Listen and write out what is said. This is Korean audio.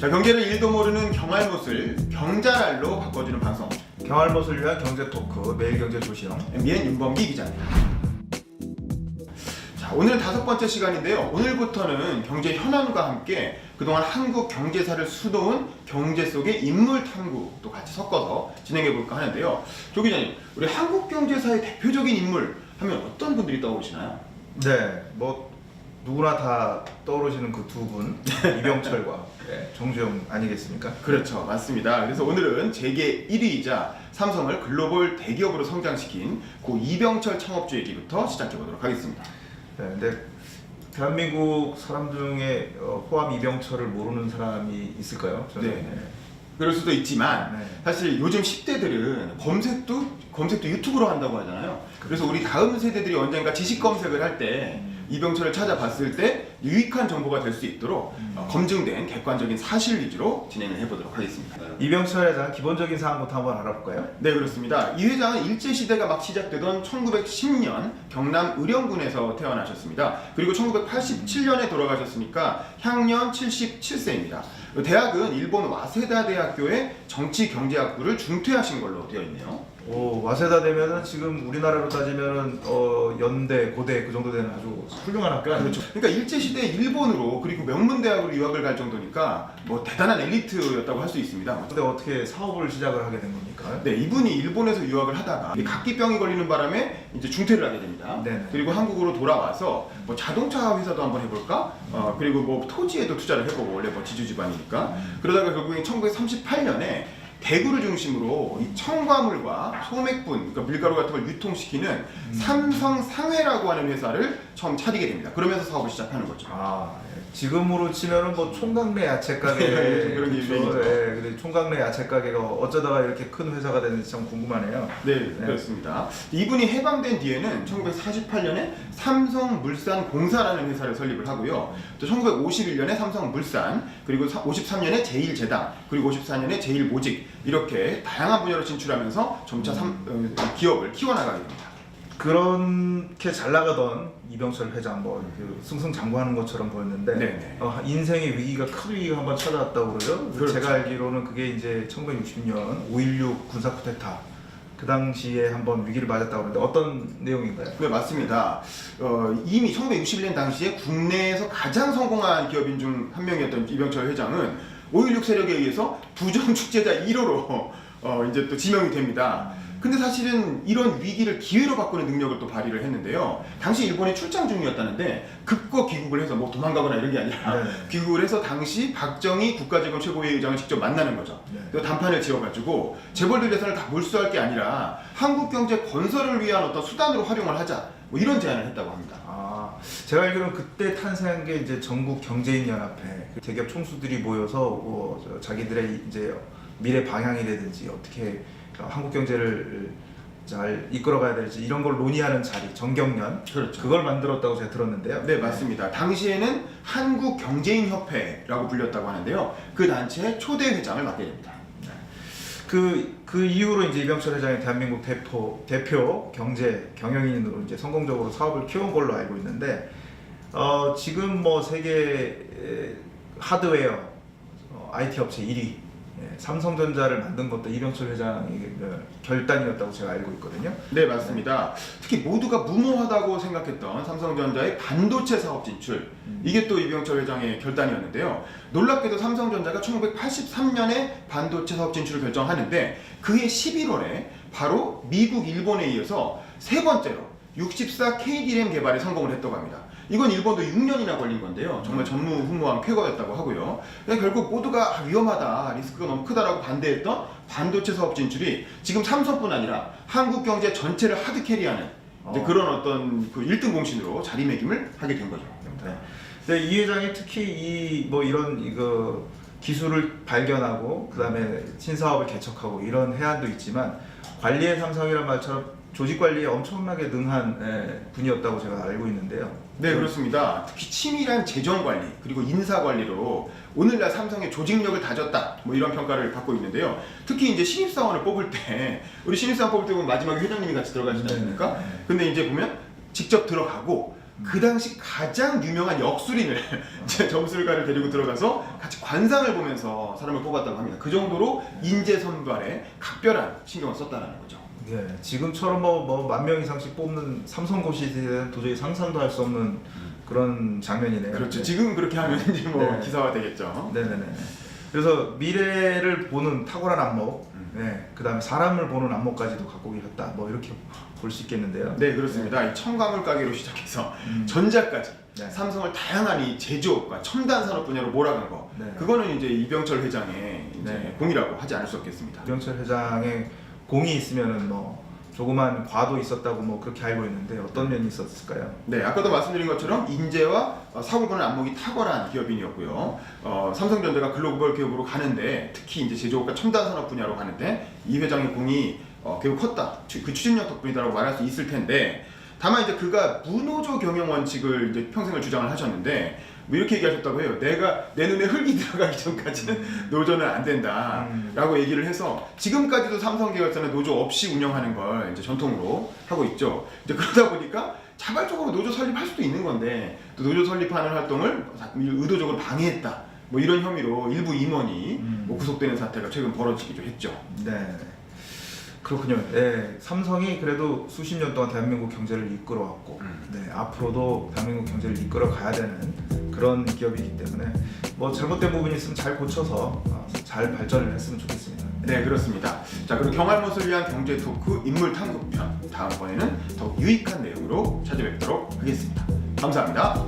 자, 경제를 1도 모르는 경알못을 경잘알로 바꿔주는 방송. 경알못을 위한 경제 토크 매일경제 조시영 MBN 윤범기 기자입니다. 자, 오늘은 5번째 시간인데요. 오늘부터는 경제 현안과 함께 그동안 한국 경제사를 수놓은 경제 속의 인물 탐구도 같이 섞어서 진행해 볼까 하는데요. 조 기자님, 우리 한국 경제사의 대표적인 인물 하면 어떤 분들이 떠오르시나요? 네, 뭐 누구나 다 떠오르시는 그 두 분 이병철과 정주영 아니겠습니까? 그렇죠, 맞습니다. 그래서 오늘은 재계 1위이자 삼성을 글로벌 대기업으로 성장시킨 고 이병철 창업주 얘기부터 시작해 보도록 하겠습니다. 네, 근데 대한민국 사람 중에 호암 이병철을 모르는 사람이 있을까요? 저는, 네. 그럴 수도 있지만 네. 사실 요즘 10대들은 검색도 유튜브로 한다고 하잖아요. 그래서 우리 다음 세대들이 언젠가 지식 검색을 할 때 이병철을 찾아봤을 때 유익한 정보가 될 수 있도록 검증된 객관적인 사실 위주로 진행을 해보도록 하겠습니다. 이병철 회장 기본적인 사항부터 한번 알아볼까요? 네, 그렇습니다. 이 회장은 일제시대가 막 시작되던 1910년 경남 의령군에서 태어나셨습니다. 그리고 1987년에 돌아가셨으니까 향년 77세입니다. 대학은 일본 와세다 대학교의 정치경제학부를 중퇴하신 걸로 되어 있네요. 오, 와세다 되면은 지금 우리나라로 따지면은 연대, 고대 그 정도 되는 아주 훌륭한 학교 아니죠? 그렇죠. 그러니까 일제시대 일본으로 그리고 명문대학으로 유학을 갈 정도니까 뭐 대단한 엘리트였다고 할 수 있습니다. 근데 어떻게 사업을 시작을 하게 된 겁니까? 네, 이분이 일본에서 유학을 하다가 각기병이 걸리는 바람에 이제 중퇴를 하게 됩니다. 네네. 그리고 한국으로 돌아와서 뭐 자동차 회사도 한번 해볼까? 그리고 뭐 토지에도 투자를 해보고 원래 뭐 지주 집안이니까 그러다가 결국엔 1938년에 대구를 중심으로 이 첨가물과 소맥분, 그러니까 밀가루 같은 걸 유통시키는 삼성상회라고 하는 회사를 처음 차리게 됩니다. 그러면서 사업을 시작하는 거죠. 아, 지금으로 치면은 뭐 총각내 야채 가게 그런 게 유명하죠. 근데 총각내 야채 가게가 어쩌다가 이렇게 큰 회사가 됐는지 참 궁금하네요. 네, 그렇습니다. 이분이 해방된 뒤에는 1948년에 삼성물산공사라는 회사를 설립을 하고요. 또 1951년에 삼성물산, 그리고 53년에 제일제당, 그리고 54년에 제일모직 이렇게 다양한 분야로 진출하면서 점차 기업을 키워나가게 됩니다. 그렇게 잘 나가던 이병철 회장 그 승승장구하는 것처럼 보였는데 네네. 인생의 위기가 큰 위기가 한번 찾아왔다고 그러죠. 그렇죠. 제가 알기로는 그게 이제 1960년 5.16 군사 쿠데타 그 당시에 한번 위기를 맞았다고 그러는데 어떤 내용인가요? 네, 맞습니다. 이미 1961년 당시에 국내에서 가장 성공한 기업인 중 한 명이었던 이병철 회장은 5.16 세력에 의해서 부정 축제자 1호로 이제 또 지명이 됩니다. 근데 사실은 이런 위기를 기회로 바꾸는 능력을 또 발휘를 했는데요. 당시 일본에 출장 중이었다는데 급거 귀국을 해서 뭐 도망가거나 이런 게 아니라 네. 귀국을 해서 당시 박정희 국가재건 최고위 의장을 직접 만나는 거죠. 네. 그래서 단판을 지어가지고 재벌들 재산을 다 몰수할 게 아니라 한국 경제 건설을 위한 어떤 수단으로 활용을 하자, 뭐 이런 제안을 했다고 합니다. 아, 제가 알기로는 그때 탄생한 게 이제 전국 경제인 연합회 대기업 총수들이 모여서 자기들의 이제 미래 방향이라든지 어떻게 한국 경제를 잘 이끌어가야 될지 이런 걸 논의하는 자리, 정경련, 그렇죠. 그걸 만들었다고 제가 들었는데요. 네, 맞습니다. 당시에는 한국경제인협회라고 불렸다고 하는데요. 그 단체의 초대 회장을 맡게 됩니다. 그 이후로 이제 이병철 회장이 대한민국 대표 경제 경영인으로 이제 성공적으로 사업을 키운 걸로 알고 있는데 지금 뭐 세계 하드웨어 IT 업체 1위 삼성전자를 만든 것도 이병철 회장의 결단이었다고 제가 알고 있거든요. 네, 맞습니다. 특히 모두가 무모하다고 생각했던 삼성전자의 반도체 사업 진출, 이게 또 이병철 회장의 결단이었는데요. 놀랍게도 삼성전자가 1983년에 반도체 사업 진출을 결정하는데 그해 11월에 바로 미국, 일본에 이어서 세 번째로 64 KD램 개발에 성공을 했다고 합니다. 이건 일본도 6년이나 걸린 건데요. 정말 전무후무한 쾌거였다고 하고요. 결국 모두가 위험하다, 리스크가 너무 크다라고 반대했던 반도체 사업 진출이 지금 삼성뿐 아니라 한국 경제 전체를 하드 캐리하는 이제 그런 어떤 그 1등 공신으로 자리매김을 하게 된 거죠. 네. 근데 이 회장이 특히 이런 기술을 발견하고 그다음에 신사업을 개척하고 이런 해안도 있지만 관리의 삼성이란 말처럼 조직 관리에 엄청나게 능한 분이었다고 제가 알고 있는데요. 네, 그렇습니다. 특히 치밀한 재정 관리 그리고 인사 관리로 오늘날 삼성의 조직력을 다졌다, 뭐 이런 평가를 받고 있는데요. 특히 이제 신입사원을 뽑을 때 우리 신입사원 뽑을 때 보면 마지막에 회장님이 같이 들어가시지 않습니까? 근데 이제 보면 직접 들어가고 그 당시 가장 유명한 역술인을 이제 점술가를 데리고 들어가서 같이 관상을 보면서 사람을 뽑았다고 합니다. 그 정도로 인재 선발에 각별한 신경을 썼다는 거죠. 예, 지금처럼 뭐 10,000명 이상씩 뽑는 삼성고시대는 도저히 상상도 할 수 없는 그런 장면이네요. 그렇죠. 네. 지금 그렇게 하면 이제 뭐 네. 기사화 되겠죠. 네네네. 그래서 미래를 보는 탁월한 안목, 네, 그다음에 사람을 보는 안목까지도 갖고 계셨다. 뭐 이렇게 볼 수 있겠는데요. 네, 그렇습니다. 이 첨가물 가게로 시작해서 음. 전자까지 네. 삼성을 다양한 이 제조업과 첨단 산업 분야로 몰아간 거. 네. 그거는 이제 이병철 회장의 이제 네. 공이라고 하지 않을 수 없겠습니다. 이병철 회장의 공이 있으면은 뭐 조그만 과도 있었다고 뭐 그렇게 알고 있는데 어떤 면이 있었을까요? 네, 아까도 말씀드린 것처럼 인재와 사고를 보는 안목이 탁월한 기업인이었고요. 삼성전자가 글로벌 기업으로 가는데 특히 이제 제조업과 첨단 산업 분야로 가는데 이 회장의 공이 매우 컸다. 그 추진력 덕분이다라고 말할 수 있을 텐데 다만 이제 그가 무노조 경영 원칙을 이제 평생을 주장을 하셨는데 뭐 이렇게 얘기하셨다고 해요. 내 눈에 흙이 들어가기 전까지는 노조는 안 된다라고 얘기를 해서 지금까지도 삼성 계열사는 노조 없이 운영하는 걸 이제 전통으로 하고 있죠. 이제 그러다 보니까 자발적으로 노조 설립할 수도 있는 건데 또 노조 설립하는 활동을 의도적으로 방해했다. 뭐 이런 혐의로 일부 임원이 뭐 구속되는 사태가 최근 벌어지기도 했죠. 네. 그렇군요. 네, 삼성이 그래도 수십 년 동안 대한민국 경제를 이끌어왔고, 네, 앞으로도 대한민국 경제를 이끌어 가야 되는 그런 기업이기 때문에 뭐 잘못된 부분이 있으면 잘 고쳐서 잘 발전을 했으면 좋겠습니다. 네, 그렇습니다. 자, 그리고 경알못을 위한 경제 토크 인물 탐구편 다음번에는 더 유익한 내용으로 찾아뵙도록 하겠습니다. 감사합니다.